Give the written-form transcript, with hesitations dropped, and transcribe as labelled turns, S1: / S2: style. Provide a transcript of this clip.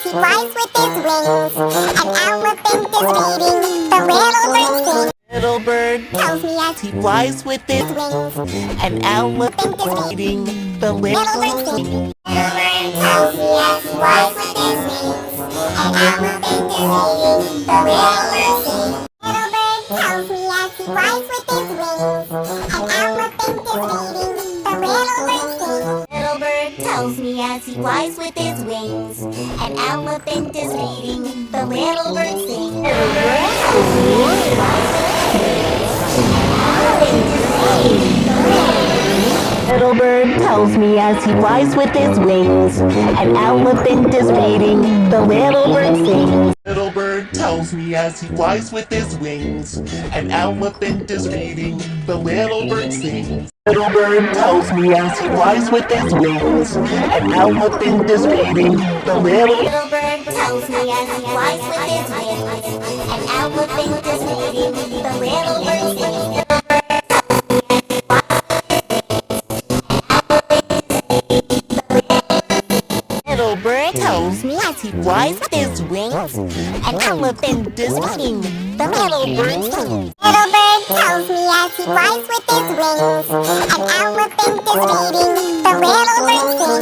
S1: he flies with his wings. An elephant is reading the little bird sings.
S2: Little bird
S1: Tells me as
S2: he flies with his
S1: wings.
S2: An elephant is reading the
S1: Little
S2: little
S1: bird
S2: bird
S1: sings.
S2: sing.
S1: Little bird tells me as he flies with his wings. An elephant is reading the little bird sings. Little bird tells me as he flies with his wings. An elephant is reading the little bird sings. Little bird tells me as he flies with his wings. An elephant is reading the little bird sings. Little bird tells me as he flies
S2: Little bird tells me as he flies with his wings. An elephant is reading the little bird sings. Little bird tells me as he flies with his wings. An elephant is reading the little bird sings. Little bird tells me as he flies with his wings. An elephant is reading the little.
S1: Little bird tells me as he flies with his wings. An elephant is reading the little bird sings.
S2: Little bird tells me as he flies with his wings. An elephant is reading the little bird sings.
S1: Little bird tells me as he flies with his wings. An elephant is reading the little bird sings.